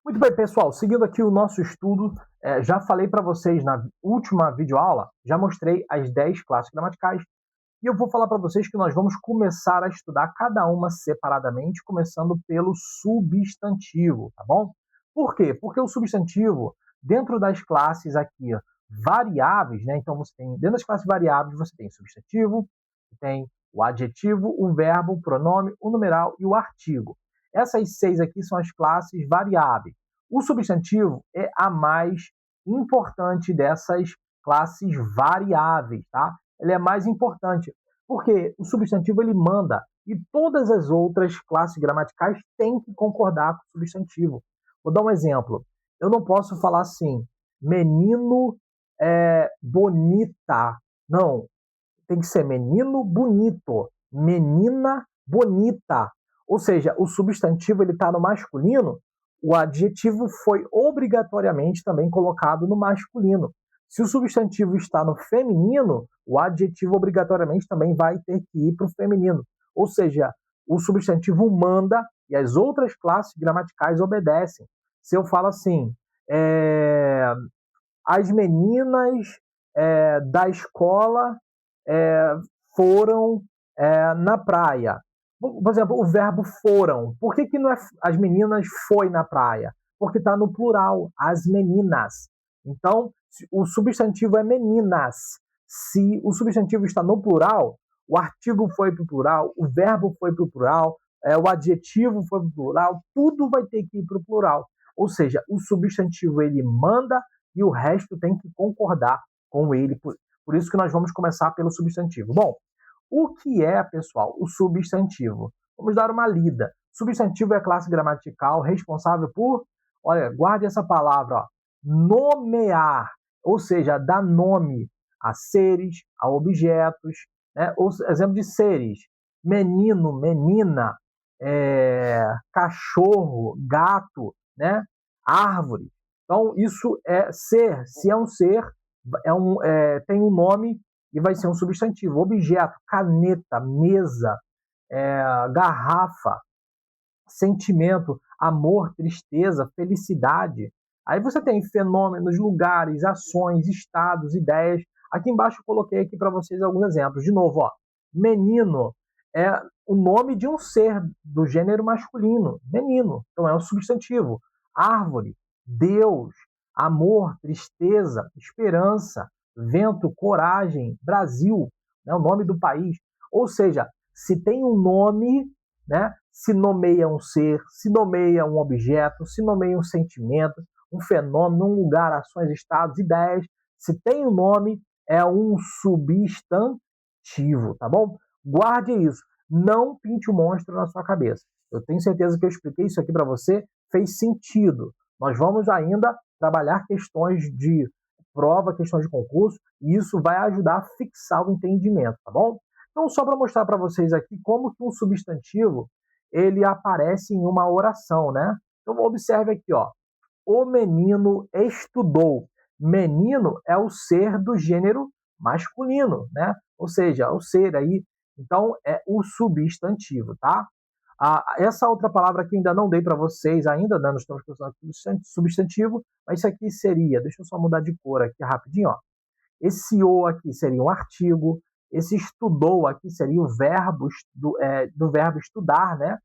Muito bem, pessoal, seguindo aqui o nosso estudo, já falei para vocês na última videoaula, já mostrei as 10 classes gramaticais, e eu vou falar para vocês que nós vamos começar a estudar cada uma separadamente, começando pelo substantivo, tá bom? Por quê? Porque o substantivo, dentro das classes aqui variáveis, né? Então você tem, dentro das classes variáveis, você tem substantivo, tem o adjetivo, o verbo, o pronome, o numeral e o artigo. Essas 6 aqui são as classes variáveis. O substantivo é a mais importante dessas classes variáveis, tá? Ele é mais importante, porque o substantivo ele manda e todas as outras classes gramaticais têm que concordar com o substantivo. Vou dar um exemplo. Eu não posso falar assim, menino bonita. Não, tem que ser menino bonito, menina bonita. Ou seja, o substantivo ele está no masculino, o adjetivo foi obrigatoriamente também colocado no masculino. Se o substantivo está no feminino, o adjetivo obrigatoriamente também vai ter que ir para o feminino. Ou seja, o substantivo manda e as outras classes gramaticais obedecem. Se eu falo assim, as meninas da escola foram na praia. Por exemplo, o verbo foram. Por que não é as meninas foi na praia? Porque está no plural, as meninas. Então, o substantivo é meninas. Se o substantivo está no plural, o artigo foi para o plural, o verbo foi para o plural, o adjetivo foi para o plural, tudo vai ter que ir para o plural. Ou seja, o substantivo ele manda e o resto tem que concordar com ele. Por isso que nós vamos começar pelo substantivo. Bom, o que é, pessoal, o substantivo? Vamos dar uma lida. Substantivo é a classe gramatical responsável por, olha, guarde essa palavra, ó, nomear, ou seja, dar nome a seres, a objetos, né? Ou, exemplo de seres, menino, menina, cachorro, gato, né? Árvore. Então, isso é ser. Se é um ser, tem um nome e vai ser um substantivo. Objeto, caneta, mesa, garrafa, sentimento, amor, tristeza, felicidade. Aí você tem fenômenos, lugares, ações, estados, ideias. Aqui embaixo eu coloquei aqui para vocês alguns exemplos. De novo, ó, menino é o nome de um ser do gênero masculino, menino. Então é um substantivo. Árvore, Deus, amor, tristeza, esperança, vento, coragem, Brasil, né, o nome do país. Ou seja, se tem um nome, né, se nomeia um ser, se nomeia um objeto, se nomeia um sentimento, um fenômeno, um lugar, ações, estados, ideias. Se tem um nome, é um substantivo, tá bom? Guarde isso. Não pinte o monstro na sua cabeça. Eu tenho certeza que eu expliquei isso aqui para você, fez sentido. Nós vamos ainda trabalhar questões de prova, questões de concurso, e isso vai ajudar a fixar o entendimento, tá bom? Então, só para mostrar para vocês aqui como que um substantivo ele aparece em uma oração, né? Então, observe aqui, ó. O menino estudou. Menino é o ser do gênero masculino, né? Ou seja, o ser aí, então, é o substantivo, tá? Essa outra palavra que ainda não dei para vocês ainda, né? Nós estamos pensando substantivo, mas isso aqui seria, deixa eu só mudar de cor aqui rapidinho, ó. Esse o aqui seria um artigo, esse estudou aqui seria o verbo do verbo estudar, né?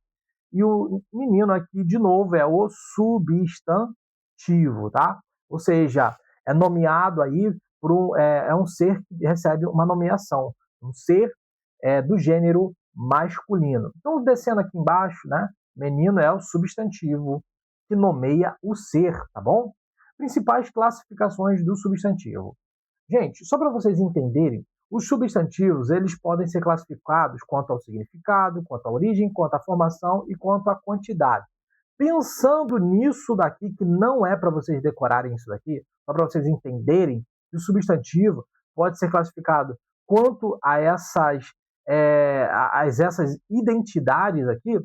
E o menino aqui, de novo, é o substantivo, tá? Ou seja, é nomeado aí por um ser que recebe uma nomeação, um ser do gênero masculino. Então, descendo aqui embaixo, né? Menino é o substantivo que nomeia o ser, tá bom? Principais classificações do substantivo. Gente, só para vocês entenderem, os substantivos eles podem ser classificados quanto ao significado, quanto à origem, quanto à formação e quanto à quantidade. Pensando nisso daqui, que não é para vocês decorarem isso daqui, só para vocês entenderem que o substantivo pode ser classificado quanto a essas identidades aqui,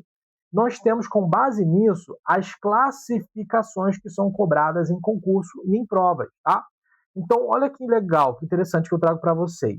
nós temos com base nisso as classificações que são cobradas em concurso e em provas, tá? Então, olha que legal, que interessante que eu trago para vocês.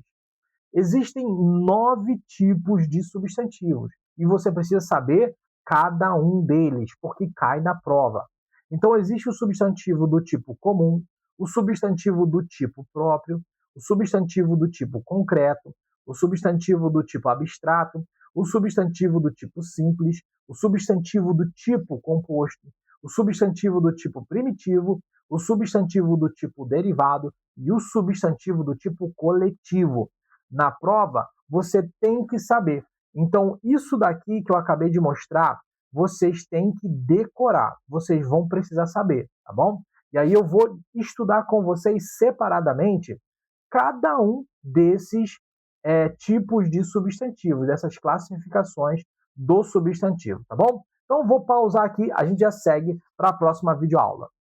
Existem 9 tipos de substantivos e você precisa saber cada um deles, porque cai na prova. Então, existe o substantivo do tipo comum, o substantivo do tipo próprio, o substantivo do tipo concreto, o substantivo do tipo abstrato, o substantivo do tipo simples, o substantivo do tipo composto, o substantivo do tipo primitivo, o substantivo do tipo derivado e o substantivo do tipo coletivo. Na prova, você tem que saber. Então, isso daqui que eu acabei de mostrar, vocês têm que decorar. Vocês vão precisar saber, tá bom? E aí eu vou estudar com vocês separadamente cada um desses tipos de substantivos, dessas classificações do substantivo, tá bom? Então, vou pausar aqui, a gente já segue para a próxima videoaula.